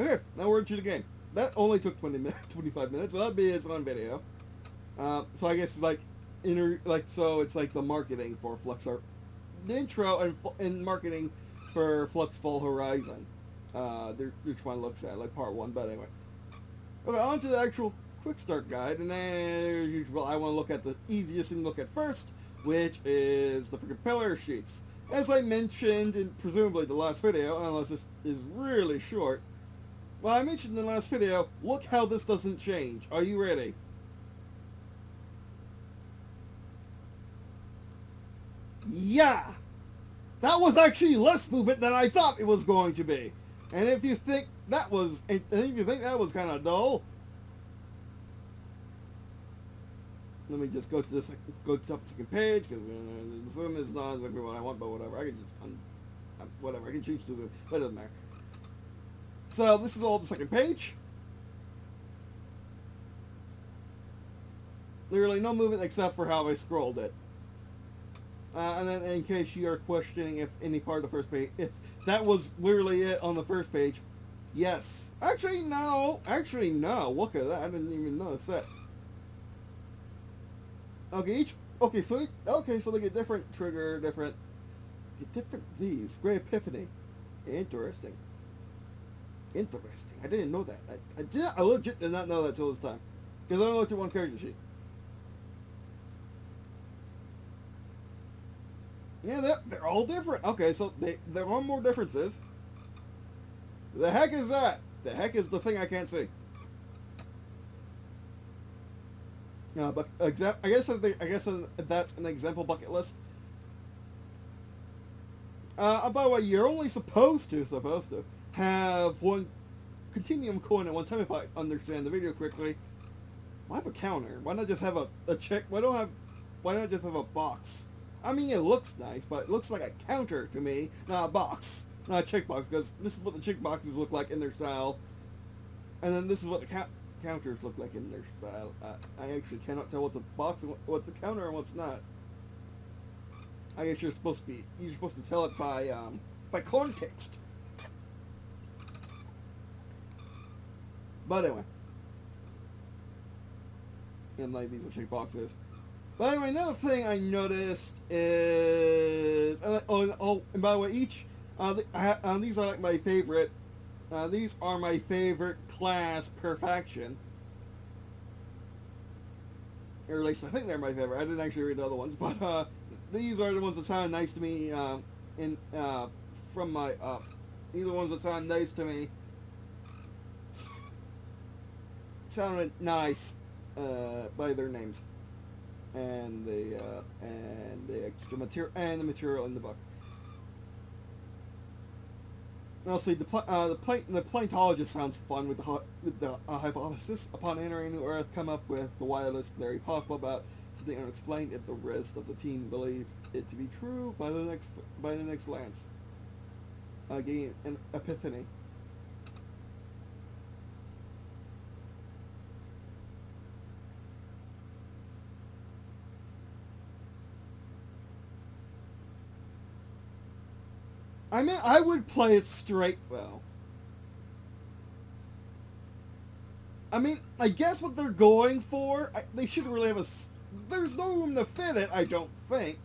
Okay, now we're into the game. That only took 25 minutes, so that'd be its own video. So I guess it's like, so it's like the marketing for Fluxfall, the intro and marketing for Fluxfall Horizon. Which one looks at, like part 1, but anyway. Okay, on to the actual quick start guide, and as usual, I want to look at the easiest thing to look at first, which is the freaking pillar sheets. As I mentioned in presumably the last video, unless this is really short, well, I mentioned in the last video, look how this doesn't change. Are you ready? Yeah! That was actually less movement than I thought it was going to be. And if you think that was kind of dull, let me just go to the top of the second page, because the zoom is not exactly what I want, but whatever. I can just whatever. I can change the zoom, but it doesn't matter. So this is all the second page. Literally no movement except for how I scrolled it. And then in case you are questioning if any part of the first page, if that was literally it on the first page, yes. Actually, no. Look at that. I didn't even notice that. Okay, so they get different trigger, different these. Great Epiphany. Interesting. I didn't know that. I legit did not know that till this time. Because I only looked at one character sheet. Yeah, they're all different. Okay, so there are more differences. The heck is that? The heck is the thing I can't see? But I guess that's an example bucket list. By the way, you're only supposed to have one continuum coin at one time, if I understand the video correctly. Why have a counter? Why not just have a check? Why not just have a box? I mean, it looks nice, but it looks like a counter to me, not a box, not a checkbox, because this is what the checkboxes look like in their style, and then this is what the counters look like in their style. I actually cannot tell what's a box, what's a counter, and what's not. I guess you're supposed to tell it by context. But anyway, and like these are checkboxes. But anyway, another thing I noticed is and by the way, these are like my favorite. These are my favorite class per faction. Or at least I think they're my favorite. I didn't actually read the other ones, but these are the ones that sound nice to me. From my these are the ones that sound nice to me. Sounded nice by their names. And the extra material and the material in the book. Mostly the planetologist sounds fun with the hypothesis. Upon entering New Earth, come up with the wildest theory possible about something unexplained. If the rest of the team believes it to be true, by the next glance, getting an epiphany. I mean, I would play it straight, though. I mean, I guess what they're going for, they should really have there's no room to fit it, I don't think.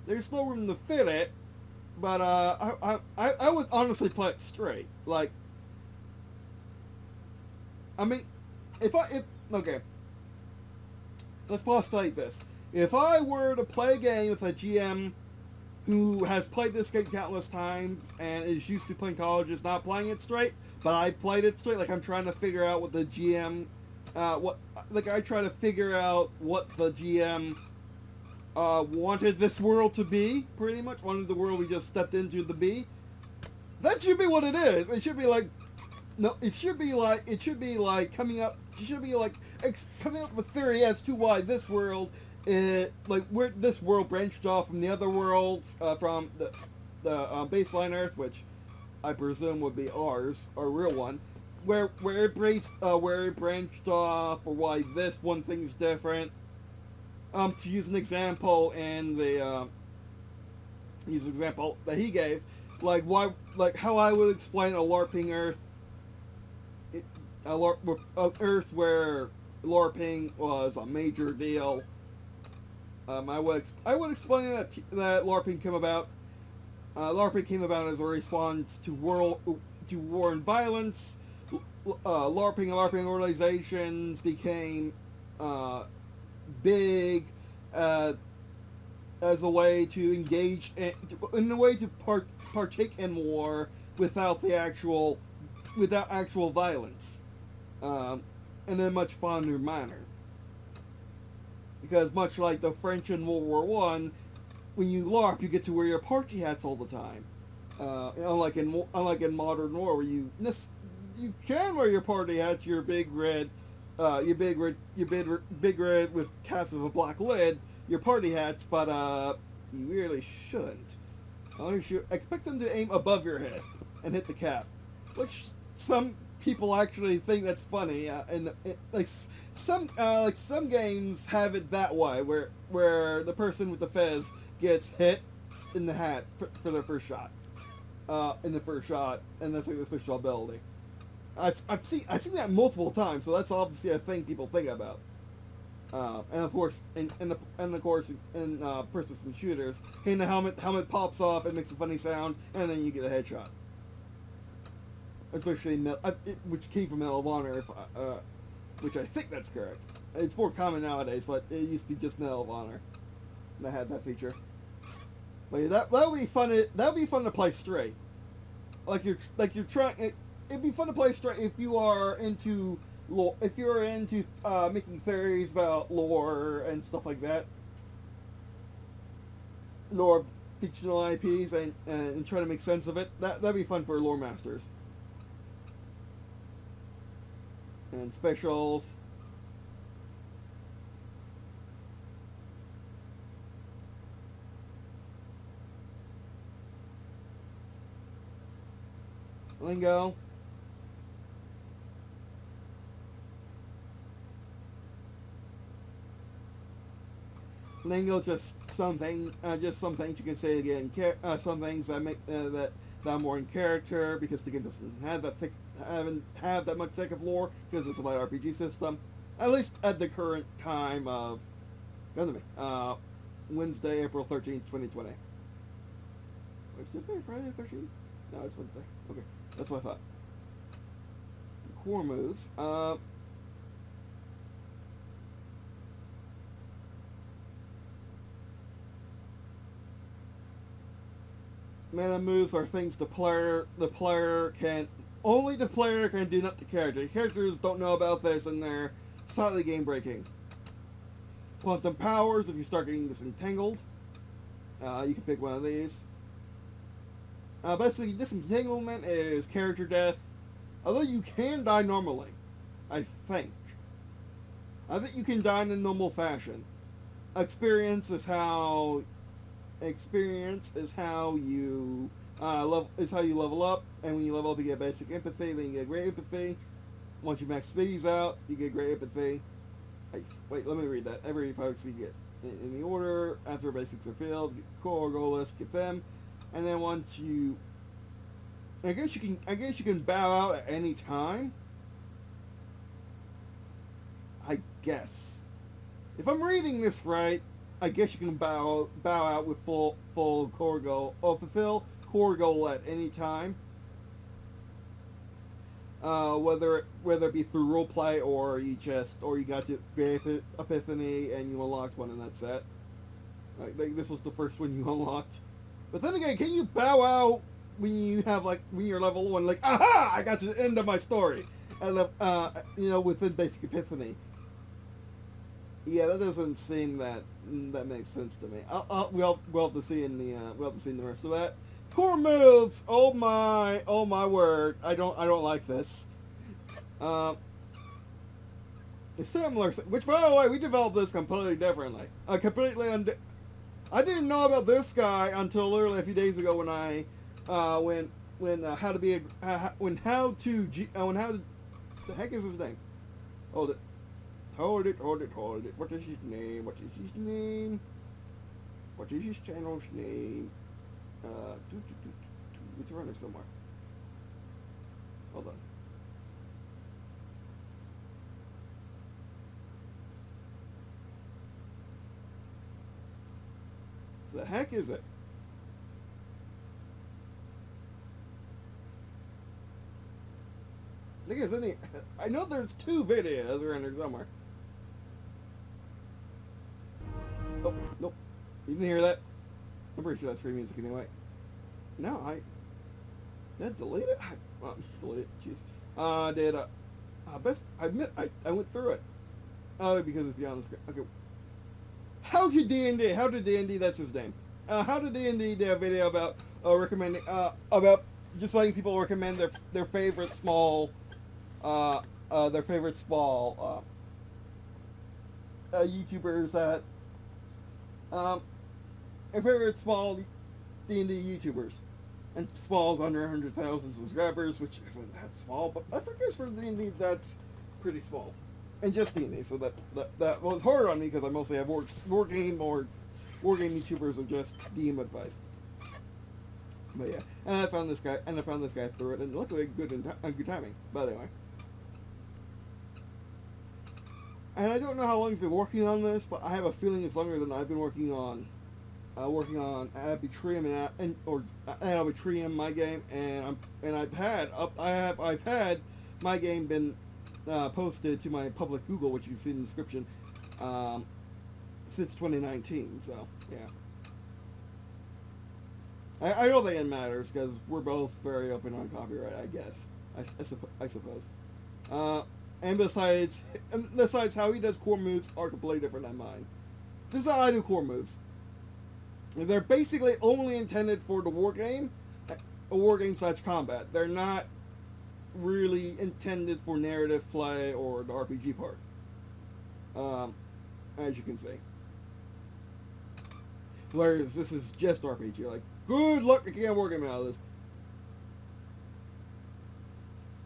There's no room to fit it, but, I would honestly play it straight. Like, I mean, okay. Let's postulate this. If I were to play a game with a GM who has played this game countless times and is used to playing colleges not playing it straight, but I played it straight, like I'm trying to figure out what the GM, I try to figure out what the GM wanted this world to be, pretty much, wanted the world we just stepped into to be. That should be what it is. It should be like, no, it should be like coming up with theory as to why this world, where this world branched off from the other worlds, from the baseline Earth, which I presume would be ours, our real one, where it branched off, or why this one thing's different. To use an example in the example that he gave, how I would explain a LARPing Earth Earths where LARPing was a major deal. I would explain that LARPing came about. LARPing came about as a response to war and violence. LARPing and LARPing organizations became big as a way to engage in a way to partake in war without actual violence, in a much fonder manner. Because much like the French in World War One, when you LARP, you get to wear your party hats all the time. Unlike in modern war, where you can wear your party hat, your big red with caps of a black lid, your party hats, but you really shouldn't. Unless you expect them to aim above your head and hit the cap, which some people actually think that's funny. Some games have it that way, where the person with the fez gets hit in the hat for their first shot, and that's like the special ability. I've seen that multiple times, so that's obviously a thing people think about. And of course, in first-person shooters, hitting the helmet pops off, it makes a funny sound, and then you get a headshot. Especially which came from Medal of Honor, which I think that's correct. It's more common nowadays, but it used to be just Medal of Honor that had that feature. But yeah, that would be fun. That would be fun to play straight. You're trying. It'd be fun to play straight if you are into lore, if you're into making theories about lore and stuff like that. Lore of fictional IPs and try to make sense of it. That'd be fun for lore masters. And specials. Lingo. Lingo is just some things you can say again. Some things that make that are more in character because the game doesn't have that much thick of lore because it's a light RPG system. At least at the current time of Wednesday, April 13th, 2020. Wait, today Friday the 13th? No, it's Wednesday. Okay, that's what I thought. The core moves. Mana moves are things the player can do, not the character. The characters don't know about this, and they're slightly game breaking. Quantum powers, if you start getting disentangled, you can pick one of these. Basically, disentanglement is character death, although you can die normally. I think you can die in a normal fashion. Experience is how you level up, and when you level up, you get basic empathy. Then you get great empathy. Once you max these out, you get great empathy. Wait, let me read that. Every folks you get in the order after basics are filled. Get core, goal list, get them, and then once you, I guess you can bow out at any time. I guess, if I'm reading this right, I guess you can bow out with full core goal or fulfill core goal at any time. Whether it be through roleplay or you got to Great Epiphany and you unlocked one and that's it. Like this was the first one you unlocked. But then again, can you bow out when you're level 1? Like, aha! I got to the end of my story. Within basic Epiphany. Yeah, that doesn't seem that makes sense to me. We'll have to see in the rest of that. Core moves. Oh my word! I don't like this. It's similar, which by the way, we developed this completely differently. I didn't know about this guy until literally a few days ago when the heck is his name? Hold it. What is his name? What is his channel's name? It's running somewhere. Hold on. The heck is it? I know there's 2 videos around here somewhere. Oh, nope. You didn't hear that? I'm pretty sure that's free music anyway. No, did I delete it? Delete it, jeez. I admit, I went through it. Oh, because it's beyond the screen. Okay. How to D&D, that's his name. How to D&D did a video about recommending, about just letting people recommend their favorite small, YouTubers that, their favorite small D&D YouTubers. And small's under 100,000 subscribers, which isn't that small, but I guess for D&D that's pretty small. And just D&D, so that was hard on me because I mostly have war game YouTubers of just DM advice. But yeah, and I found this guy through it, and luckily good timing. But anyway, and I don't know how long he's been working on this, but I have a feeling it's longer than I've been working on Arbitrium and Arbitrium, my game, and I've had my game been posted to my public Google, which you can see in the description, since 2019. So yeah, I don't think it matters because we're both very open on copyright, I guess. I suppose. And besides, how he does core moves are completely different than mine. This is how I do core moves. They're basically only intended for the war game / combat. They're not really intended for narrative play or the RPG part. As you can see. Whereas this is just RPG. Like, good luck making a war game out of this.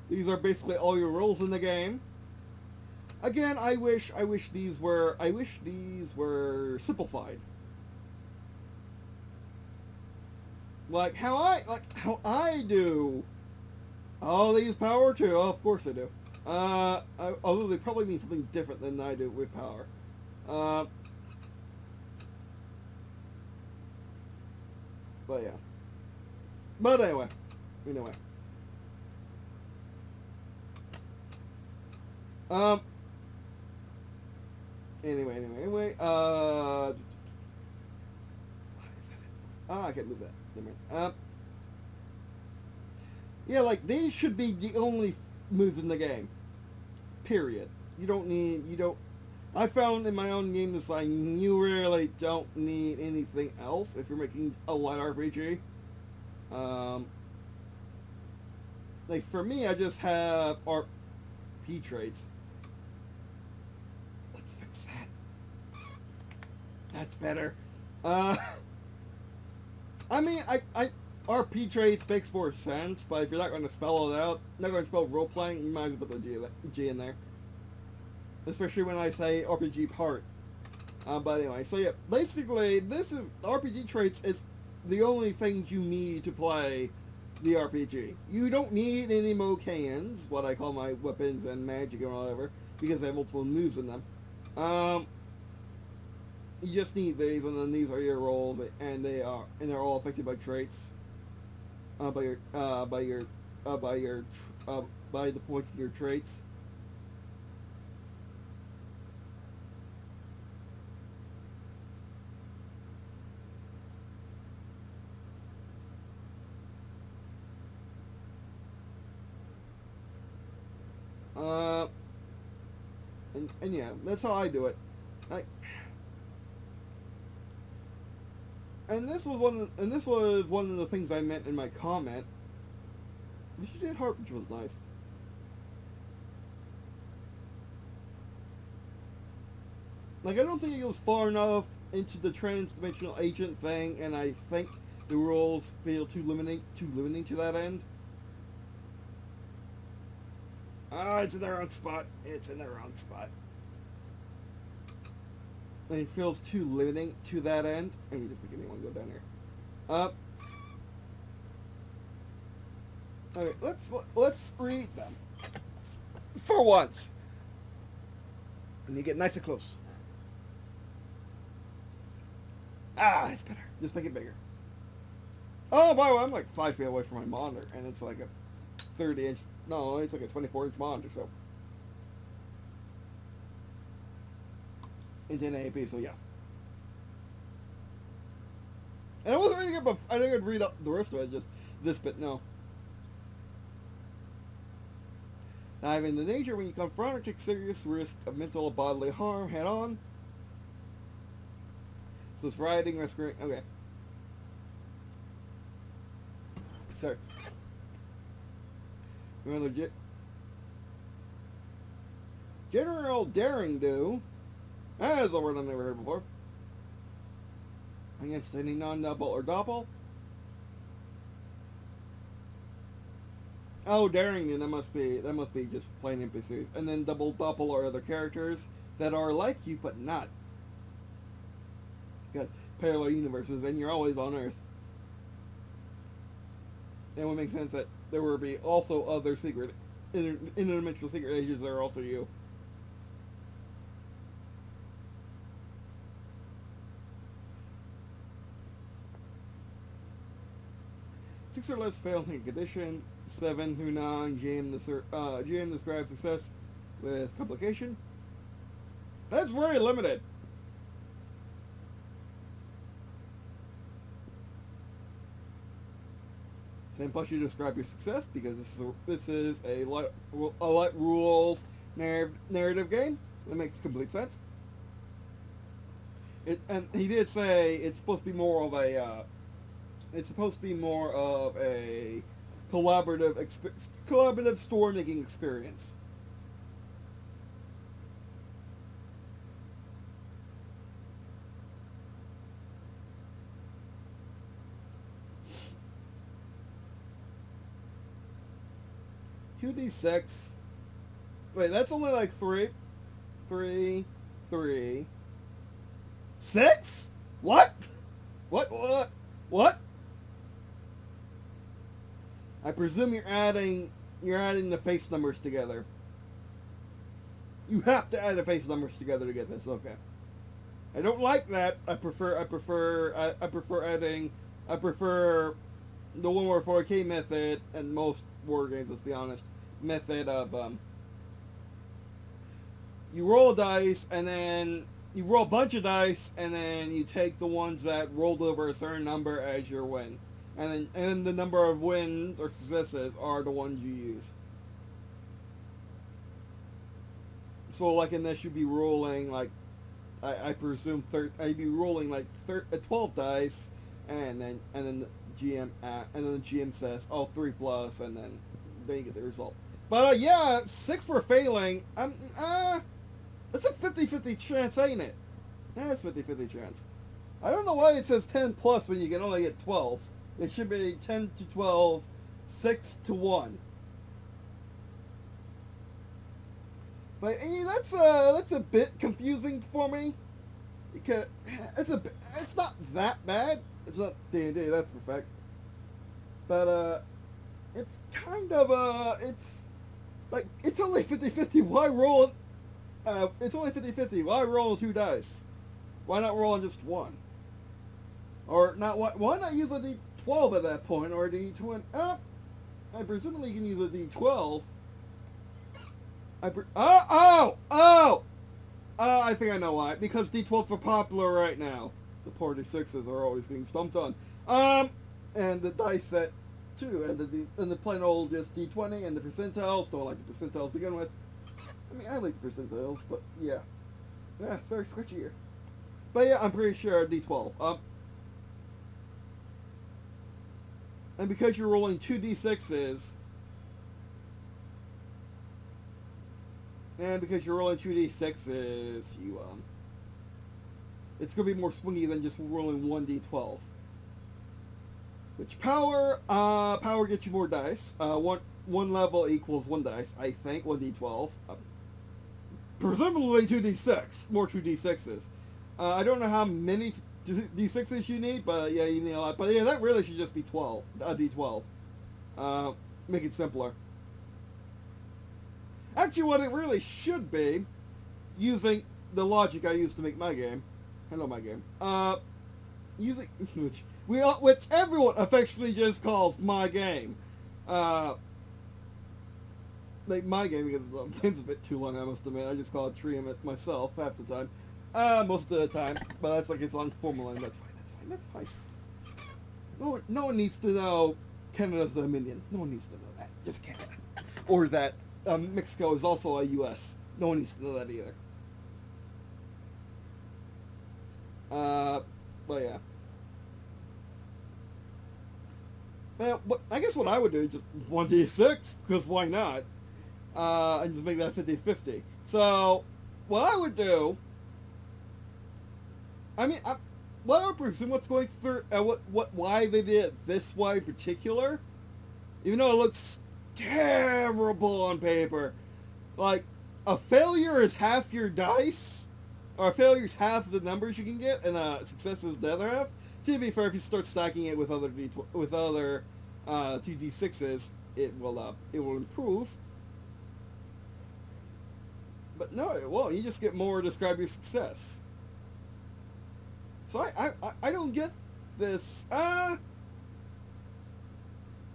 These are basically all your roles in the game. Again, I wish these were simplified. Like how I do all these power too. Oh, of course I do. Although they probably mean something different than I do with power. But yeah. But anyway. Anyway. Why is that it? I can't move that. Yeah, like, these should be the only moves in the game. Period. I found in my own game design, you really don't need anything else if you're making a light RPG. Like, for me, I just have RP traits. Let's fix that. That's better. I mean, I RP traits makes more sense, but if you're not going to spell it out, not going to spell role-playing, you might as well put the G in there. Especially when I say RPG part. But anyway, so yeah, basically, this is, RPG traits is the only things you need to play the RPG. You don't need any Mokans, what I call my weapons and magic and whatever, because they have multiple moves in them. You just need these, and then these are your rolls, and they're all affected by traits, by the points in your traits. And yeah, that's how I do it. And this was one of the things I meant in my comment. Which you did Harp, which was nice. Like, I don't think it goes far enough into the transdimensional agent thing, and I think the rules feel too limiting to that end. It's in the wrong spot. And it feels too limiting to that end. Let me just make anyone go down here. Okay, let's read them. For once. And you get nice and close. Ah, it's better. Just make it bigger. Oh, by the way, I'm like 5 feet away from my monitor, and it's like a 30-inch. No, it's like a 24-inch monitor, so. Into 1080p, so yeah. And I wasn't reading it, but I think I'd read the rest of it, just this bit, no. Dive into danger when you confront or take serious risk of mental or bodily harm head on. Plus riding, rescuing. Okay. Sorry. Another General Daring Do. That's a word I've never heard before. Against any non-double or doppel. Oh, Daring Do, that must be just plain NPCs. And then double doppel or other characters that are like you but not. Because parallel universes and you're always on Earth. And it would make sense that there would be also other secret interdimensional secret agents that are also you. Six or less fail in condition. 7 through 9 GM describes success with complication. That's very limited. 10 plus you describe your success because this is a light rules narrative game. That makes complete sense. And he did say it's supposed to be more of a collaborative store making experience. Two D6. Wait, that's only like 3, 6? What? What? I presume you're adding the face numbers together. You have to add the face numbers together to get this. Okay. I don't like that. I prefer the 1 4K method and most war games, let's be honest, method of you roll a dice and then you roll a bunch of dice and then you take the ones that rolled over a certain number as your win. And then the number of wins or successes are the ones you use. So like in this you'd be rolling like I presume I'd be rolling like 12 dice and then the GM says, oh, 3 plus, and then you get the result. But yeah, 6 for failing. It's a 50-50 chance, ain't it? Yeah, it's 50-50 chance. I don't know why it says 10 plus when you can only get 12. It should be 10 to 12, 6 to 1. But that's a bit confusing for me. Because it's not that bad. It's not D&D, that's for fact. But it's kind of it's only 50-50. Why roll? It's only 50-50. Why roll 2 dice? Why not roll on just 1? Or not? Why not use a D12 at that point, or a D20? I presumably can use a D12. I think I know why. Because D12s are popular right now. The poor D6s are always getting stumped on. And the dice set too, and the plain old just D20 and the percentiles. Don't like the percentiles to begin with. I mean, I like the percentiles, but yeah. Yeah, it's very sketchy here. But yeah, I'm pretty sure D12. And because you're rolling 2 D6s, it's gonna be more swingy than just rolling 1 D12. Which power gets you more dice. One level equals 1 dice, I think, 1 D12. Presumably 2 D6, more 2 D6s. I don't know how many D6s you need, but yeah, you need a lot. But yeah, that really should just be a D12. Make it simpler. Actually, what it really should be, using the logic I used to make my game. Hello, my game. using which everyone affectionately just calls my game. Like my game because the game's a bit too long. I must admit, I just call it Trium myself half the time, most of the time. But that's like its long formal name. That's fine. That's fine. No one needs to know Canada's the Dominion. No one needs to know that. Just Canada, or that Mexico is also a U.S. No one needs to know that either. But yeah. Well, I guess what I would do is just 1d6, because why not? And just make that 50-50. So, what I would do... I mean, what I would presume what's going through... why they did it this way in particular, even though it looks terrible on paper. Like, a failure is half your dice, or a failure is half the numbers you can get, and a success is the other half. To be fair, if you start stacking it with other 2d6s, it will improve. But no, it won't. You just get more to describe your success. So I don't get this.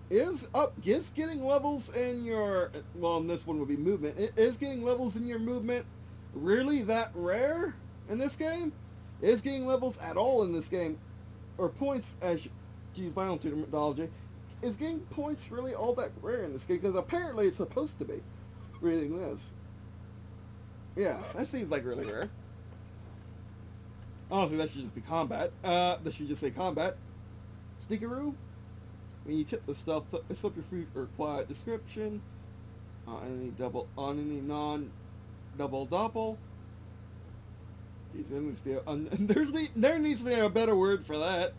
Is getting levels in your, well, in this one would be movement. Is getting levels in your movement really that rare in this game? Is getting levels at all in this game, or points, as to use my own terminology, is getting points really all that rare in this game? Because apparently it's supposed to be. Reading this. Yeah, that seems like really rare. Honestly, that should just be combat. That should just say combat. Sneakeroo. When you tip the stuff, slip your fruit or quiet description. On any non-double doppel. There needs to be a better word for that.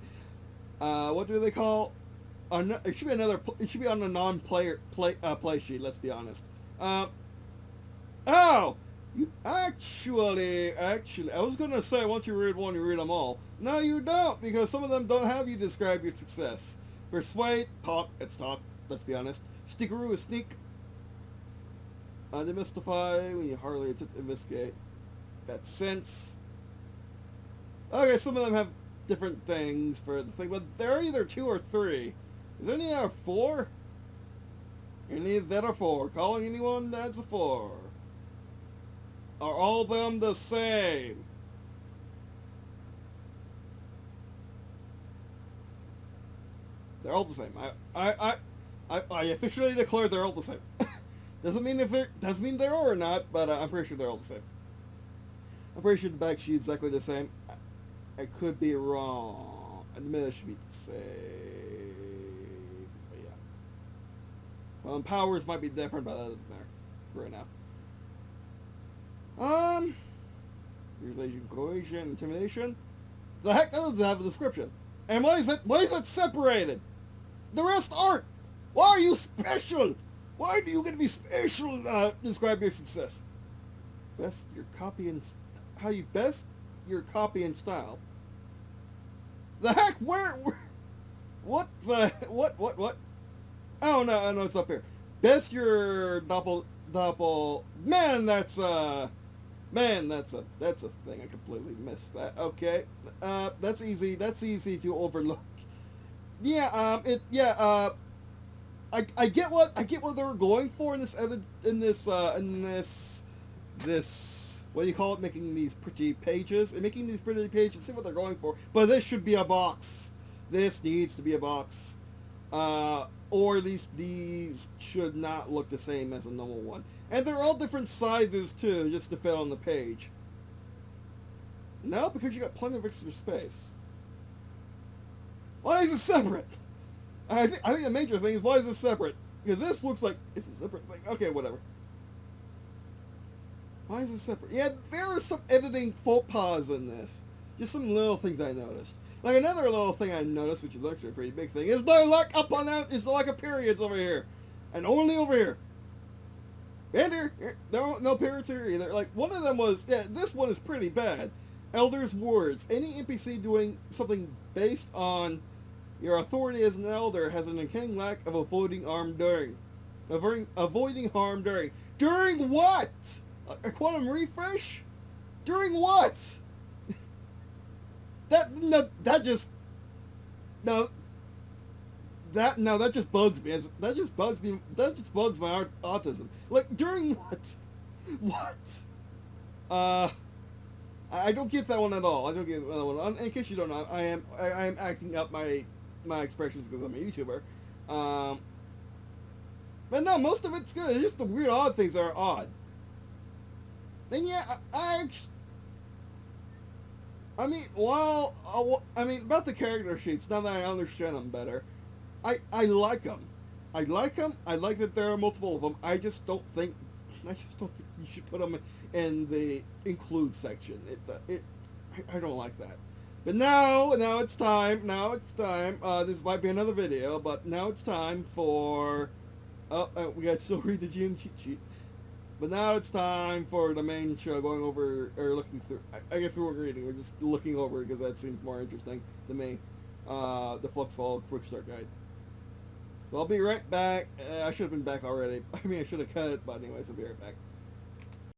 What do they call? It should be another. It should be on a non-player play sheet. Let's be honest. Oh, you actually, I was gonna say once you read one, you read them all. No, you don't, because some of them don't have you describe your success. Persuade, talk. It's talk. Let's be honest. Stickeroo is sneak. Demystify, when you hardly attempt to investigate. That's sense. Okay, some of them have different things for the thing, but they're either 2 or 3. Is there any that are 4? Any that are 4? Calling anyone that's a 4. Are all of them the same? They're all the same. I officially declare they're all the same. Doesn't mean they're all or not, but I'm pretty sure they're all the same. I'm pretty sure the back sheet's exactly the same. I could be wrong. And the middle should be the same. But yeah. Well, powers might be different, but that doesn't matter for right now. Persuasion, coercion, intimidation. The heck, that doesn't have a description. And why is it separated? The rest aren't. Why are you special? Why do you get to be special? Describe your success. Best your copy and how you best your copy and style. The heck? Where? What the? What? Oh no, it's up here. Best your doppel. Man, that's a thing. I completely missed that. Okay, that's easy. That's easy to overlook. Yeah. I get what they were going for in this what do you call it? Making these pretty pages. See what they're going for. But this should be a box. This needs to be a box. Or at least these should not look the same as a normal one. And they're all different sizes too, just to fit on the page. No, because you got plenty of extra space. Why is it separate? I think the major thing is, why is this separate? Because this looks like it's a separate thing. Okay, whatever. Why is it separate? Yeah, there are some editing faux pas in this. Just some little things I noticed. Like another little thing I noticed, which is actually a pretty big thing, is the lack up on that is the lack of periods over here, and only over here. And here, there are no periods here either. Like one of them was, yeah, this one is pretty bad. Elder's words. Any NPC doing something based on your authority as an elder has an uncanny lack of avoiding harm during. Avoiding harm during. During what? A quantum refresh? During what? that just no that just bugs me. That just bugs me. That just bugs my autism. Like during what? What? I don't get that one at all. I don't get that one. In case you don't know, I am acting up my expressions because I'm a YouTuber. But no, most of it's good. It's just the weird, odd things that are odd. And yeah, I mean, about the character sheets. Now that I understand them better, I like them. I like them. I like that there are multiple of them. I just don't think you should put them in the include section. I don't like that. But now it's time. Now it's time. This might be another video, but now it's time for. We got to still read the GM cheat sheet. But now it's time for the main show, going over or looking through. I guess we weren't reading. We're just looking over because that seems more interesting to me. The Fluxfall quickstart guide. So I'll be right back. I should have been back already. I mean, I should have cut it, but anyways, I'll be right back.